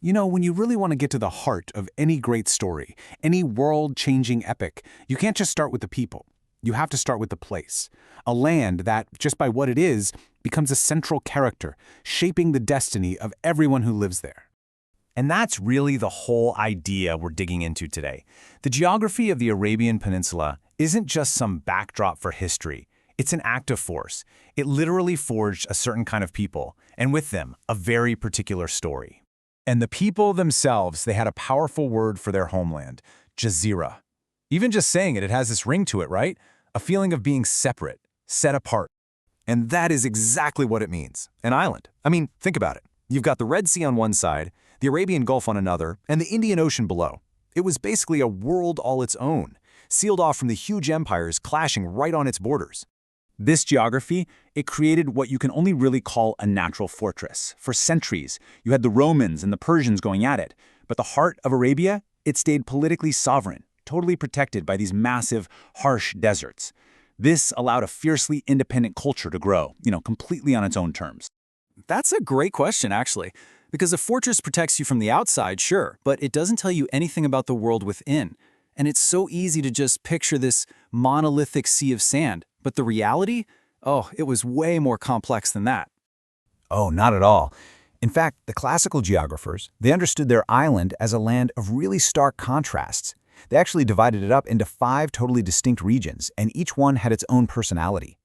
You know, when you really want to get to the heart of any great story, any world-changing epic, you can't just start with the people. You have to start with the place. A land that, just by what it is, becomes a central character, shaping the destiny of everyone who lives there. And that's really the whole idea we're digging into today. The geography of the Arabian Peninsula isn't just some backdrop for history. It's an active force. It literally forged a certain kind of people, and with them, a very particular story. And the people themselves, they had a powerful word for their homeland, Jazirah. Even just saying it, it has this ring to it, right? A feeling of being separate, set apart. And that is exactly what it means, an island. I mean, think about it. You've got the Red Sea on one side, the Arabian Gulf on another, and the Indian Ocean below. It was basically a world all its own, sealed off from the huge empires clashing right on its borders. This geography, it created what you can only really call a natural fortress. For centuries, you had the Romans and the Persians going at it, but the heart of Arabia, it stayed politically sovereign, totally protected by these massive, harsh deserts. This allowed a fiercely independent culture to grow, completely on its own terms. That's a great question, actually, because a fortress protects you from the outside, sure, but it doesn't tell you anything about the world within. And it's so easy to just picture this monolithic sea of sand. But the reality? Oh, it was way more complex than that. Oh, not at all. In fact, the classical geographers, they understood their island as a land of really stark contrasts. They actually divided it up into 5 totally distinct regions, and each one had its own personality.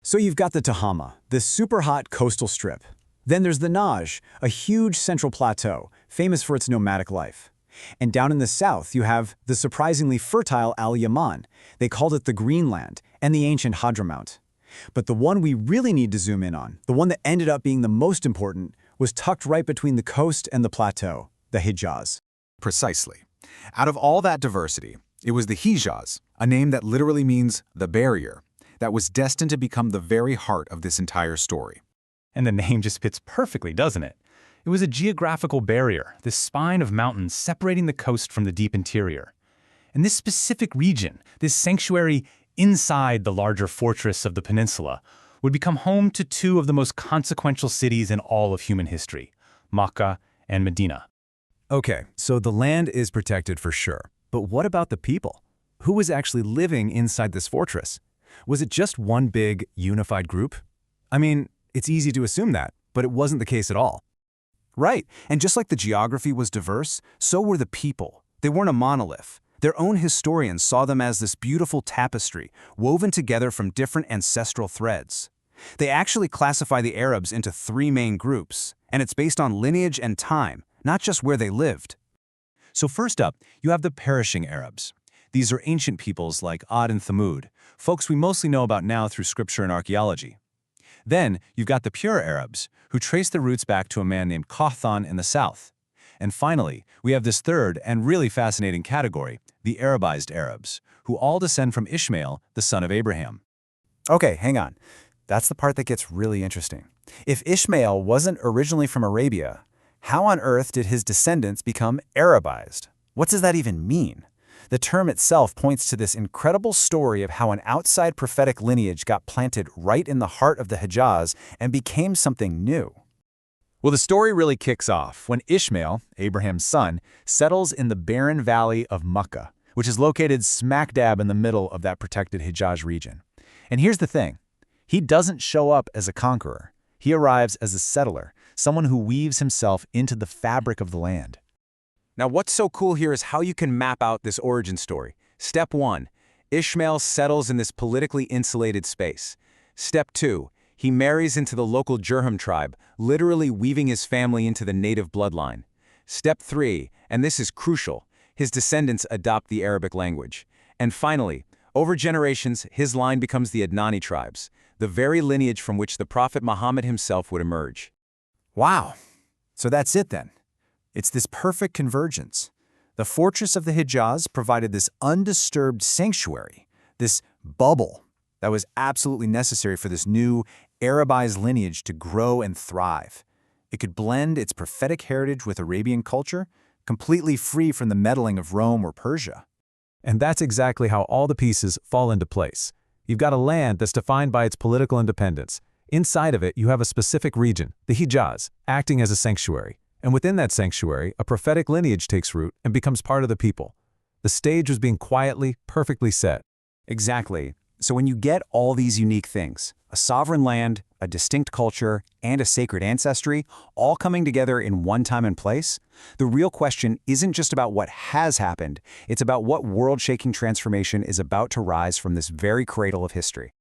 So you've got the Tihama, this super hot coastal strip. Then there's the Najd, a huge central plateau, famous for its nomadic life. And down in the south, you have the surprisingly fertile Al-Yaman. They called it the Greenland, and the ancient Hadramaut. But the one we really need to zoom in on, the one that ended up being the most important, was tucked right between the coast and the plateau, the Hijaz. Precisely. Out of all that diversity, it was the Hijaz, a name that literally means the barrier, that was destined to become the very heart of this entire story. And the name just fits perfectly, doesn't it? It was a geographical barrier, this spine of mountains separating the coast from the deep interior. And this specific region, this sanctuary inside the larger fortress of the peninsula, would become home to 2 of the most consequential cities in all of human history, Makkah and Medina. Okay, so the land is protected for sure. But what about the people? Who was actually living inside this fortress? Was it just one big, unified group? I mean, it's easy to assume that, but it wasn't the case at all. Right, and just like the geography was diverse, so were the people. They weren't a monolith. Their own historians saw them as this beautiful tapestry, woven together from different ancestral threads. They actually classify the Arabs into 3 main groups, and it's based on lineage and time, not just where they lived. So first up, you have the perishing Arabs. These are ancient peoples like Ad and Thamud, folks we mostly know about now through scripture and archaeology. Then you've got the pure Arabs, who trace their roots back to a man named Qahtan in the south. And finally, we have this third and really fascinating category, the Arabized Arabs, who all descend from Ishmael, the son of Abraham. Okay, hang on. That's the part that gets really interesting. If Ishmael wasn't originally from Arabia, how on earth did his descendants become Arabized? What does that even mean? The term itself points to this incredible story of how an outside prophetic lineage got planted right in the heart of the Hijaz and became something new. Well, the story really kicks off when Ishmael, Abraham's son, settles in the barren valley of Makkah, which is located smack dab in the middle of that protected Hijaz region. And here's the thing. He doesn't show up as a conqueror. He arrives as a settler, someone who weaves himself into the fabric of the land. Now, what's so cool here is how you can map out this origin story. Step 1, Ishmael settles in this politically insulated space. Step 2, he marries into the local Jurham tribe, literally weaving his family into the native bloodline. Step 3, and this is crucial, his descendants adopt the Arabic language. And finally, over generations, his line becomes the Adnani tribes, the very lineage from which the Prophet Muhammad himself would emerge. Wow. So that's it then. It's this perfect convergence. The fortress of the Hijaz provided this undisturbed sanctuary, this bubble that was absolutely necessary for this new Arabized lineage to grow and thrive. It could blend its prophetic heritage with Arabian culture, completely free from the meddling of Rome or Persia. And that's exactly how all the pieces fall into place. You've got a land that's defined by its political independence. Inside of it, you have a specific region, the Hijaz, acting as a sanctuary. And within that sanctuary, a prophetic lineage takes root and becomes part of the people. The stage was being quietly, perfectly set. Exactly. So when you get all these unique things, a sovereign land, a distinct culture, and a sacred ancestry, all coming together in one time and place, the real question isn't just about what has happened, it's about what world-shaking transformation is about to rise from this very cradle of history.